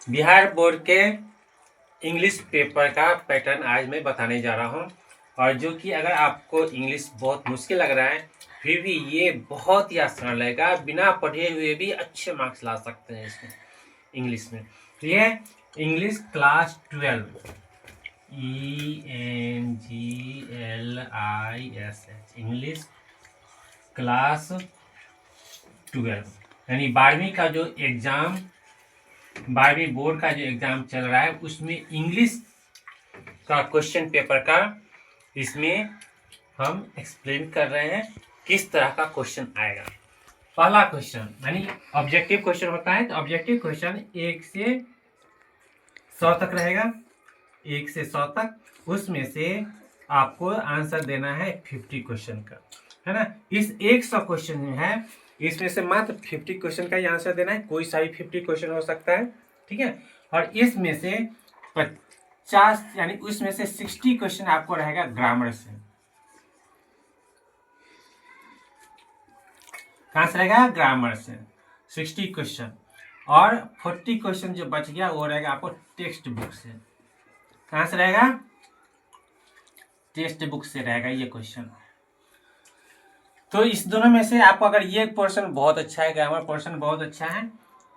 Bihar board के English paper का pattern आज मैं बताने जा रहा हूँ, और जो कि अगर आपको इंग्लिश बहुत मुश्किल लग रहा है फिर भी ये बहुत ही आसान लगेगा। बिना पढ़े हुए भी अच्छे मार्क्स ला सकते हैं इसमें इंग्लिश में। तो ये English class 12 ENGLISH English class 12 यानी 12वीं का जो एग्ज़ाम 12वीं बोर्ड का जो एग्ज़ाम चल रहा है उसमें इंग्लिश का क्वेश्चन पेपर का इसमें हम एक्सप्लेन कर रहे हैं किस तरह का क्वेश्चन आएगा। पहला क्वेश्चन यानी ऑब्जेक्टिव क्वेश्चन होता है, तो ऑब्जेक्टिव क्वेश्चन 1 से 100 तक रहेगा। 1 से 100 तक उसमें से आपको आंसर देना है 50 क्वेश्चन का, है ना। इस 100 क्वेश्चन में है, इसमें से मात्र 50 क्वेश्चन का ही आंसर देना है। कोई सा भी 50 क्वेश्चन हो सकता है, ठीक है। और इसमें से 50 यानी उसमें से 60 क्वेश्चन आपको रहेगा ग्रामर से। कहाँ से रहेगा? ग्रामर से 60 क्वेश्चन, और 40 क्वेश्चन जो बच गया वो रहेगा आपको टेक्स्ट बुक से। कहाँ से रहेगा? टेक्स्ट बुक से रहेगा ये क्वेश्चन। तो इस दोनों में से आपको अगर ये पोर्शन बहुत अच्छा है, ग्रामर पोर्शन बहुत अच्छा है,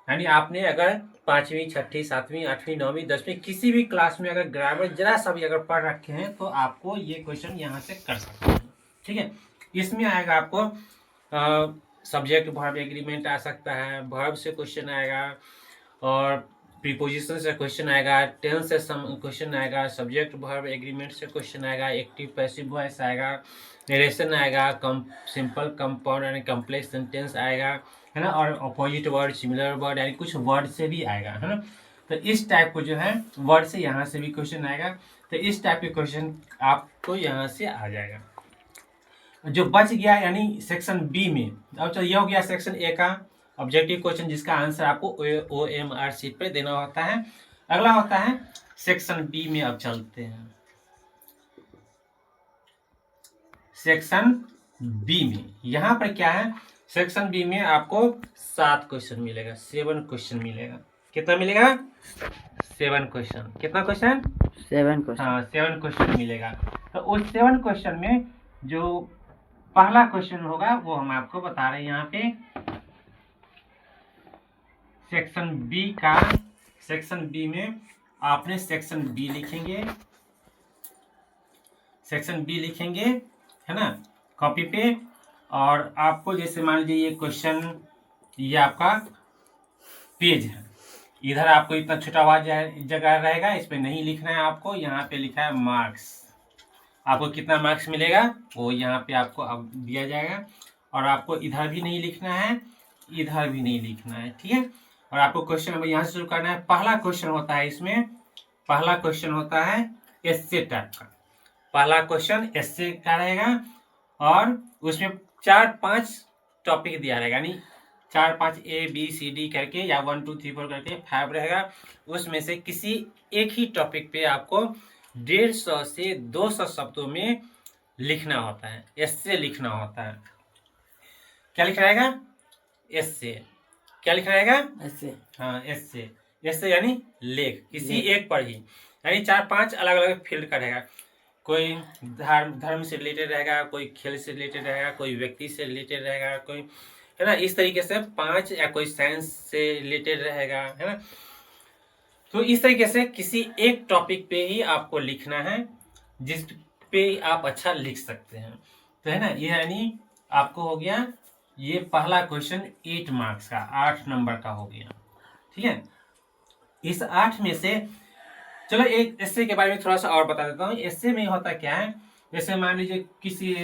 यानी आपने अगर 5वीं 6वीं 7वीं 8वीं 9वीं 10वीं किसी भी क्लास में अगर ग्रामर जरा सा भी अगर पढ़ रखे हैं तो आपको ये क्वेश्चन यहाँ से कर सकते हैं, ठीक है। इसमें आएगा आपको सब्जेक्ट वर्ब एग्रीमेंट आ सकता है, वर्ब से क्वेश्चन आएगा, और प्रीपोजिशन से क्वेश्चन आएगा, टेंस से क्वेश्चन आएगा, सब्जेक्ट वर्ब एग्रीमेंट से क्वेश्चन आएगा, एक्टिव पैसिव वॉइस आएगा, नरेशन आएगा, सिंपल कंपाउंड यानी कम्प्लेक्स सेंटेंस आएगा, है ना, और अपोजिट वर्ड सिमिलर वर्ड यानी कुछ वर्ड से भी आएगा, है ना। तो इस टाइप को जो है वर्ड से यहाँ से भी क्वेश्चन आएगा। तो इस टाइप के क्वेश्चन आपको यहाँ से आ जाएगा। जो बच गया यानी सेक्शन बी में, अब तो ये हो गया सेक्शन ए का ऑब्जेक्टिव क्वेश्चन जिसका आंसर आपको OMR शीट पे देना होता है। अगला होता है सेक्शन बी में। अब चलते हैं सेक्शन बी में। यहाँ पर क्या है? सेक्शन बी में आपको 7 क्वेश्चन मिलेगा, 7 क्वेश्चन मिलेगा। कितना मिलेगा? 7 क्वेश्चन। कितना क्वेश्चन? 7 क्वेश्चन। हाँ, 7 क्वेश्चन मिलेगा। तो उस 7 क्वेश्चन में जो पहला क्वेश्चन होगा वो हम आपको बता रहे हैं यहाँ पे। सेक्शन बी का, सेक्शन बी में आपने सेक्शन बी लिखेंगे, सेक्शन बी लिखेंगे, है ना, कॉपी पे। और आपको जैसे मान लीजिए ये क्वेश्चन, ये आपका पेज है, इधर आपको इतना छोटा हुआ जगह रहेगा, इस पे नहीं लिखना है आपको। यहाँ पे लिखा है मार्क्स, आपको कितना मार्क्स मिलेगा वो यहाँ पे आपको अब दिया जाएगा। और आपको इधर भी नहीं लिखना है, इधर भी नहीं लिखना है, ठीक है। और आपको क्वेश्चन यहाँ से शुरू करना है। पहला क्वेश्चन होता है इसमें, पहला क्वेश्चन होता है एस्से टाइप का। पहला क्वेश्चन एस्से का रहेगा, और उसमें 4-5 टॉपिक दिया रहेगा, यानी 4-5 ABCD करके या 1 2 3 4 करके 5 रहेगा। उसमें से किसी एक ही टॉपिक पे आपको 150 से 200 शब्दों में लिखना होता है, एस्से लिखना होता है। क्या लिखना रहेगा? एस्से। क्या लिखना रहेगा? ऐसे। हाँ, एस्से। एस्से यानी लेख, किसी एक पर ही, यानी 4-5 अलग अलग फील्ड का रहेगा। कोई धर्म से रिलेटेड रहेगा, कोई खेल से रिलेटेड रहेगा, कोई व्यक्ति से रिलेटेड रहेगा, कोई, है ना, इस तरीके से 5, या कोई साइंस से रिलेटेड रहेगा, है ना। तो इस तरीके से किसी एक टॉपिक पे ही आपको लिखना है जिस पे आप अच्छा लिख सकते हैं, तो है ना। ये यानी आपको हो गया ये पहला क्वेश्चन 8 मार्क्स का, 8 नंबर का हो गया, ठीक है। इस 8 में से चलो एक एस्से के बारे में थोड़ा सा और बता देता हूँ। एस्से में होता क्या है, जैसे मान लीजिए किसी,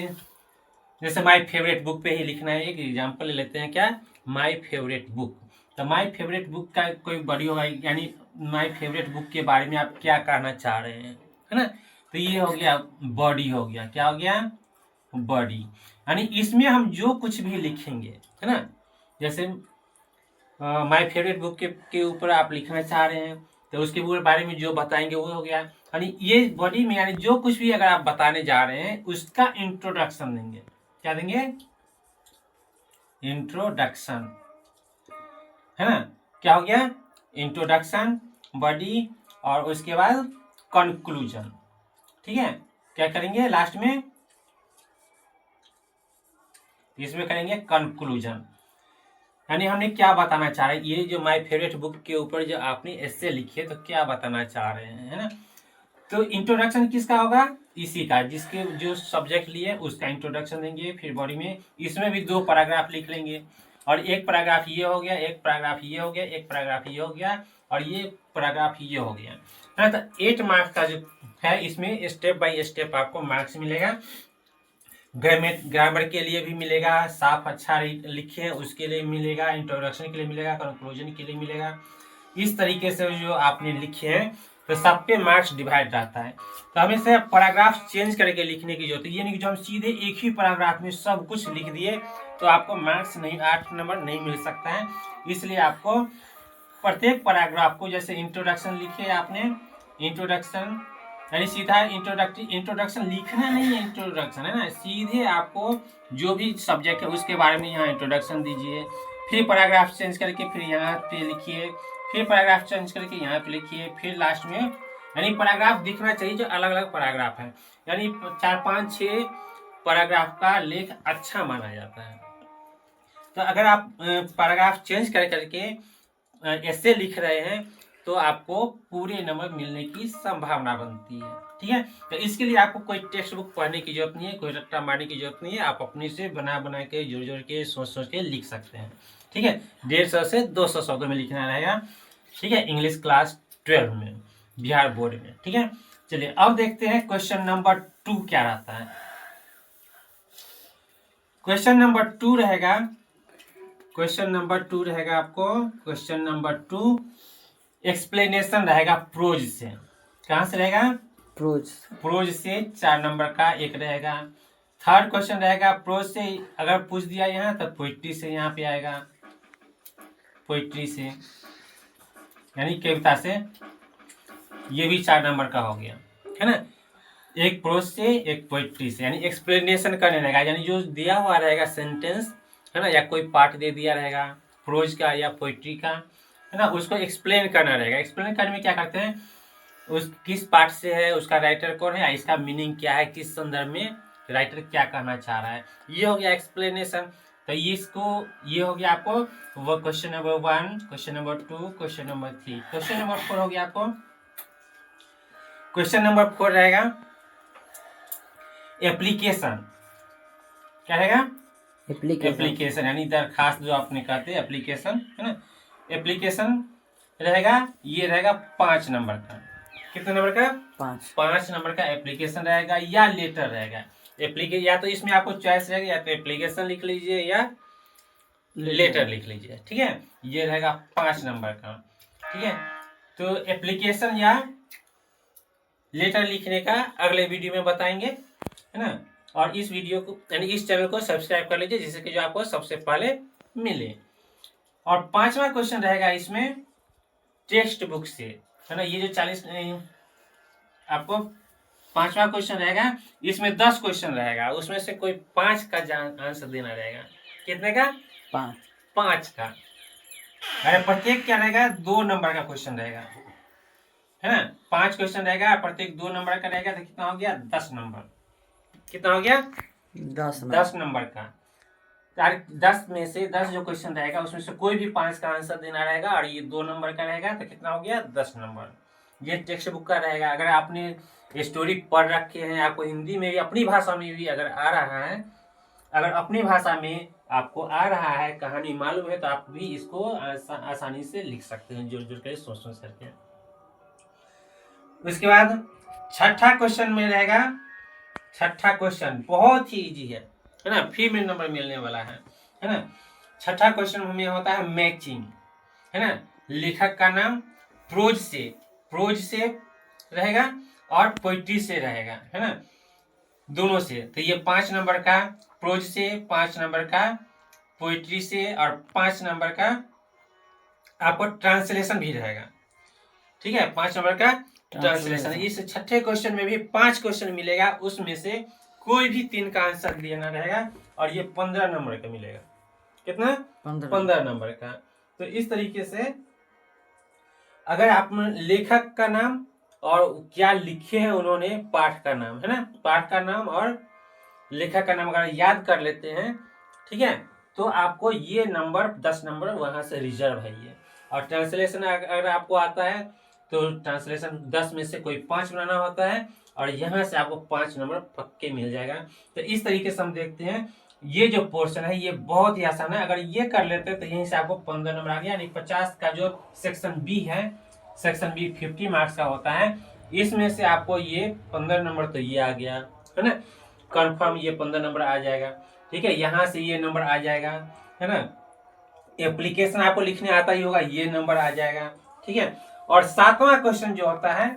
जैसे माय फेवरेट बुक पे ही लिखना है। एक एग्जांपल ले लेते हैं, क्या? My favourite book. तो माय फेवरेट बुक का कोई बॉडी होगा, यानी माय फेवरेट बुक के बारे में आप क्या कहना चाह रहे हैं, है ना। तो ये हो गया बॉडी, हो गया क्या हो गया? बॉडी। यानी इसमें हम जो कुछ भी लिखेंगे, है ना, जैसे माय फेवरेट बुक के ऊपर आप लिखना चाह रहे हैं तो उसके बारे में जो बताएंगे वो हो गया। यानी ये बॉडी में यानी जो कुछ भी अगर आप बताने जा रहे हैं उसका इंट्रोडक्शन देंगे। क्या देंगे? इंट्रोडक्शन, है ना। क्या हो गया? इंट्रोडक्शन। बॉडी और उसके बाद कंक्लूजन। ठीक है, क्या करेंगे लास्ट में, इसमें करेंगे कंक्लूजन। यानी हमने क्या बताना चाह रहे हैं, ये जो माय फेवरेट बुक के ऊपर जो आपने एस्से लिखी है तो क्या बताना चाह रहे हैं, है ना। तो इंट्रोडक्शन किसका होगा, इसी का, जिसके जो सब्जेक्ट लिए उसका इंट्रोडक्शन देंगे। फिर बॉडी में इसमें भी 2 पैराग्राफ लिख लेंगे, और एक पैराग्राफ ये हो गया, एक पैराग्राफ ये हो गया, एक पैराग्राफ ये हो गया, और ये पैराग्राफ ये हो गया, है ना। तो 8 मार्क्स का जो है, इसमें स्टेप बाय स्टेप आपको मार्क्स मिलेगा। ग्रामर के लिए भी मिलेगा, साफ अच्छा लिखे उसके लिए मिलेगा, इंट्रोडक्शन के लिए मिलेगा, कंक्लूजन के लिए मिलेगा। इस तरीके से जो आपने लिखे हैं तो सब पे मार्क्स डिवाइड रहता है। तो हमें से पैराग्राफ चेंज करके लिखने की जरूरत है, ये नहीं कि जो हम सीधे एक ही पैराग्राफ में सब कुछ लिख दिए तो आपको मार्क्स नहीं, 8 नंबर नहीं मिल सकता है। इसलिए आपको प्रत्येक पैराग्राफ को, जैसे इंट्रोडक्शन लिखे आपने, इंट्रोडक्शन यानी सीधा इंट्रोडक्शन लिखना नहीं है, इंट्रोडक्शन है ना, सीधे आपको जो भी सब्जेक्ट है उसके बारे में यहाँ इंट्रोडक्शन दीजिए। फिर पैराग्राफ चेंज करके फिर यहाँ पे लिखिए, फिर पैराग्राफ चेंज करके यहाँ पे लिखिए, फिर लास्ट में, यानी पैराग्राफ दिखना चाहिए जो अलग अलग पैराग्राफ है। यानी 4, 5, 6 पैराग्राफ का लेख अच्छा माना जाता है। तो अगर आप पैराग्राफ चेंज कर करके ऐसे लिख रहे हैं तो आपको पूरे नंबर मिलने की संभावना बनती है। ठीक है, तो इसके लिए आपको कोई टेक्स्ट बुक पढ़ने की जरूरत नहीं है, कोई रट्टा मारने की जरूरत नहीं है, आप अपने से बना के जोड़ जोड़ के सोच के लिख सकते हैं। ठीक है, 150 से 200 शब्दों में लिखना रहेगा। ठीक है, इंग्लिश क्लास 12 में, बिहार बोर्ड में। ठीक है, चलिए अब देखते हैं क्वेश्चन नंबर 2 क्या रहता है। क्वेश्चन नंबर 2 रहेगा, आपको क्वेश्चन नंबर 2 एक्सप्लेनेशन रहेगा प्रोज से। कहां से रहेगा, प्रोज से 4 नंबर का एक रहेगा। थर्ड क्वेश्चन रहेगा प्रोज से, अगर पूछ दिया यहाँ तो पोइट्री से यहाँ पे आएगा, पोइट्री से यानी कविता से, ये भी 4 नंबर का हो गया, है ना। एक प्रोज से, एक पोइट्री से, यानी एक्सप्लेनेशन करने रहेगा, यानी जो दिया हुआ रहेगा सेंटेंस, है ना, या कोई पार्ट दे दिया रहेगा प्रोज का या पोइट्री का, है ना, उसको एक्सप्लेन करना रहेगा। एक्सप्लेन करने में क्या करते हैं, उस किस पार्ट से है, उसका राइटर कौन है, इसका मीनिंग क्या है, किस संदर्भ में राइटर क्या कहना चाह रहा है, ये हो गया एक्सप्लेनेशन। तो ये हो गया आपको वो question number 1, question number 2, question number 3। Question number 4 हो गया आपको, क्वेश्चन नंबर 4 रहेगा एप्लीकेशन। क्या रहेगा, एप्लीकेशन यानी दरखास्त जो आपने कहते हैं एप्लीकेशन, है ना। एप्लीकेशन रहेगा, ये रहेगा 5 नंबर का। कितने नंबर का, 5 नंबर का एप्लीकेशन रहेगा या लेटर रहेगा। या तो इसमें आपको चॉइस रहेगा, या तो एप्लीकेशन लिख लीजिए या लेटर लिख लीजिए। ठीक है, ये रहेगा 5 नंबर का। ठीक है, तो एप्लीकेशन या लेटर लिखने का अगले वीडियो में बताएंगे, है ना। और इस वीडियो को यानी इस चैनल को सब्सक्राइब कर लीजिए, जिससे कि जो आपको सबसे पहले मिले। और 5वां क्वेश्चन रहेगा इसमें टेक्स्ट बुक से, है ना। ये जो 40 आपको 5वां क्वेश्चन रहेगा, इसमें 10 क्वेश्चन रहेगा, उसमें से कोई 5 का आंसर देना रहेगा। कितने का, 5 का। अरे प्रत्येक क्या रहेगा, 2 नंबर का क्वेश्चन रहेगा, है ना। 5 क्वेश्चन रहेगा, प्रत्येक 2 नंबर का रहेगा, तो कितना हो गया, 10 नंबर। कितना हो गया, 10 नंबर का। 10 में से 10 जो क्वेश्चन रहेगा उसमें से कोई भी 5 का आंसर देना रहेगा, और ये 2 नंबर का रहेगा, तो कितना हो गया, 10 नंबर। ये टेक्स्ट बुक का रहेगा। अगर आपने स्टोरी पढ़ रखे हैं, आपको हिंदी में भी अपनी भाषा में भी अगर आ रहा है, अगर अपनी भाषा में आपको आ रहा है, कहानी मालूम है, तो आप भी इसको आसानी से लिख सकते हैं, जोड़ जोड़ कर सोच करके। उसके बाद 6ठा क्वेश्चन में रहेगा, 6ठा क्वेश्चन बहुत ही इजी है ना, फ्री में नंबर मिलने वाला है ना। 6ठा क्वेश्चन हमें होता है मैचिंग, है ना। लेखक का नाम प्रोज से रहेगा और पोइट्री से रहेगा, है ना, दोनों से। तो ये 5 नंबर का प्रोज से, 5 नंबर का पोइट्री से, और 5 नंबर का आपको ट्रांसलेशन भी रहेगा। ठीक है, 5 नंबर का ट्रांसलेशन। इस 6ठे क्वेश्चन में भी 5 क्वेश्चन मिलेगा, उसमें से कोई भी 3 का आंसर देना रहेगा, और ये 15 नंबर का मिलेगा। कितना, 15 नंबर का। तो इस तरीके से अगर आप लेखक का नाम और क्या लिखे हैं उन्होंने, पाठ का नाम है ना, पाठ का नाम और लेखक का नाम अगर याद कर लेते हैं, ठीक है, तो आपको ये नंबर 10 नंबर वहां से रिजर्व है ये। और ट्रांसलेशन अगर आपको आता है तो ट्रांसलेशन 10 में से कोई 5 बनाना होता है और यहाँ से आपको 5 नंबर पक्के मिल जाएगा। तो इस तरीके से हम देखते हैं ये जो पोर्शन है ये बहुत ही आसान है। अगर ये कर लेते हैं तो यहीं से आपको 15 नंबर आ गया, यानी 50 का जो सेक्शन बी है, सेक्शन बी 50 मार्क्स का होता है, इसमें से आपको ये 15 नंबर तो ये आ गया है ना, कंफर्म ये 15 नंबर आ जाएगा। ठीक है, यहाँ से ये नंबर आ जाएगा है ना, एप्लीकेशन आपको लिखने आता ही होगा, ये नंबर आ जाएगा। ठीक है, और 7वां क्वेश्चन जो होता है,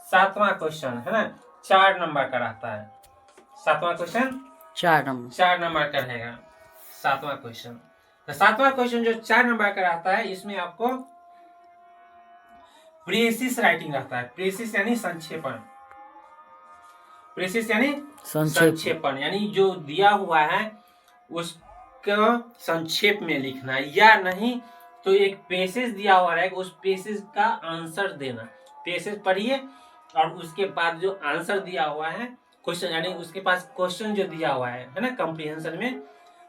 7वां क्वेश्चन है ना 4 नंबर का रहता है। 7वां क्वेश्चन 4 नंबर का रहेगा 7वां क्वेश्चन। तो 7वां क्वेश्चन जो 4 नंबर का रहता है, इसमें आपको प्रेसिस राइटिंग रहता है। प्रेसिस यानी संक्षेपण, प्रेसिस यानी संक्षेपण, यानी जो दिया हुआ है उसका संक्षेप में लिखना है, या नहीं तो एक पेसेज दिया हुआ रहेगा उस पेसेज का आंसर देना। पेसेज पढ़िए और उसके बाद जो आंसर दिया हुआ है क्वेश्चन, यानी उसके पास क्वेश्चन जो दिया हुआ है ना कॉम्प्रिहेंशन में,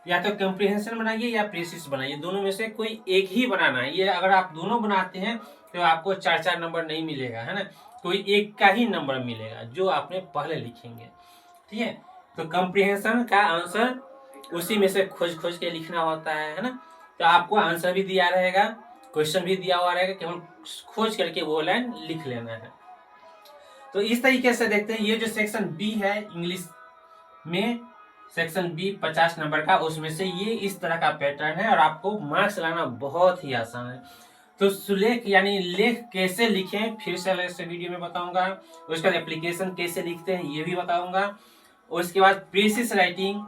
या तो कॉम्प्रिहेंशन बनाइए या प्रेसिस बनाइए, दोनों में से कोई एक ही बनाना है। ये अगर आप दोनों बनाते हैं तो आपको 4-4 नंबर नहीं मिलेगा है ना, कोई एक का ही नंबर मिलेगा जो आपने पहले लिखेंगे। ठीक है, तो कॉम्प्रिहेंशन का आंसर उसी में से खोज खोज के लिखना होता है ना, तो आपको आंसर भी दिया रहेगा, क्वेश्चन भी दिया हुआ रहेगा, केवल खोज करके वो लाइन लिख लेना है। तो इस तरीके से देखते हैं, ये जो सेक्शन बी है इंग्लिश में, सेक्शन बी 50 नंबर का, उसमें से ये इस तरह का पैटर्न है और आपको मार्क्स लाना बहुत ही आसान है। तो सुलेख यानी लेख कैसे लिखें फिर से वीडियो में बताऊंगा, उसका एप्लीकेशन कैसे लिखते हैं ये भी बताऊंगा, उसके बाद प्रेसिस राइटिंग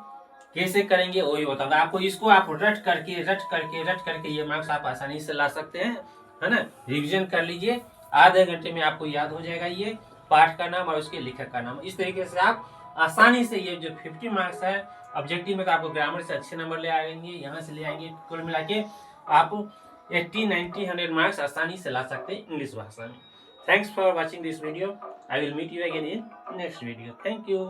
कैसे करेंगे वो भी बताऊंगा आपको। इसको आप रट करके ये मार्क्स आप आसानी से ला सकते हैं है ना। रिवीजन कर लीजिए, आधे घंटे में आपको याद हो जाएगा ये पाठ का नाम और उसके लेखक का नाम। इस तरीके से आप आसानी से ये जो 50 मार्क्स है ऑब्जेक्टिव में, तो आपको ग्रामर से अच्छे नंबर ले आएंगे, यहाँ से ले आएंगे, कुल मिला के आप 80, 90, 100 मार्क्स आसानी से ला सकते हैं इंग्लिश भाषा में। Thanks for watching this video. I will meet you again in next video. Thank you.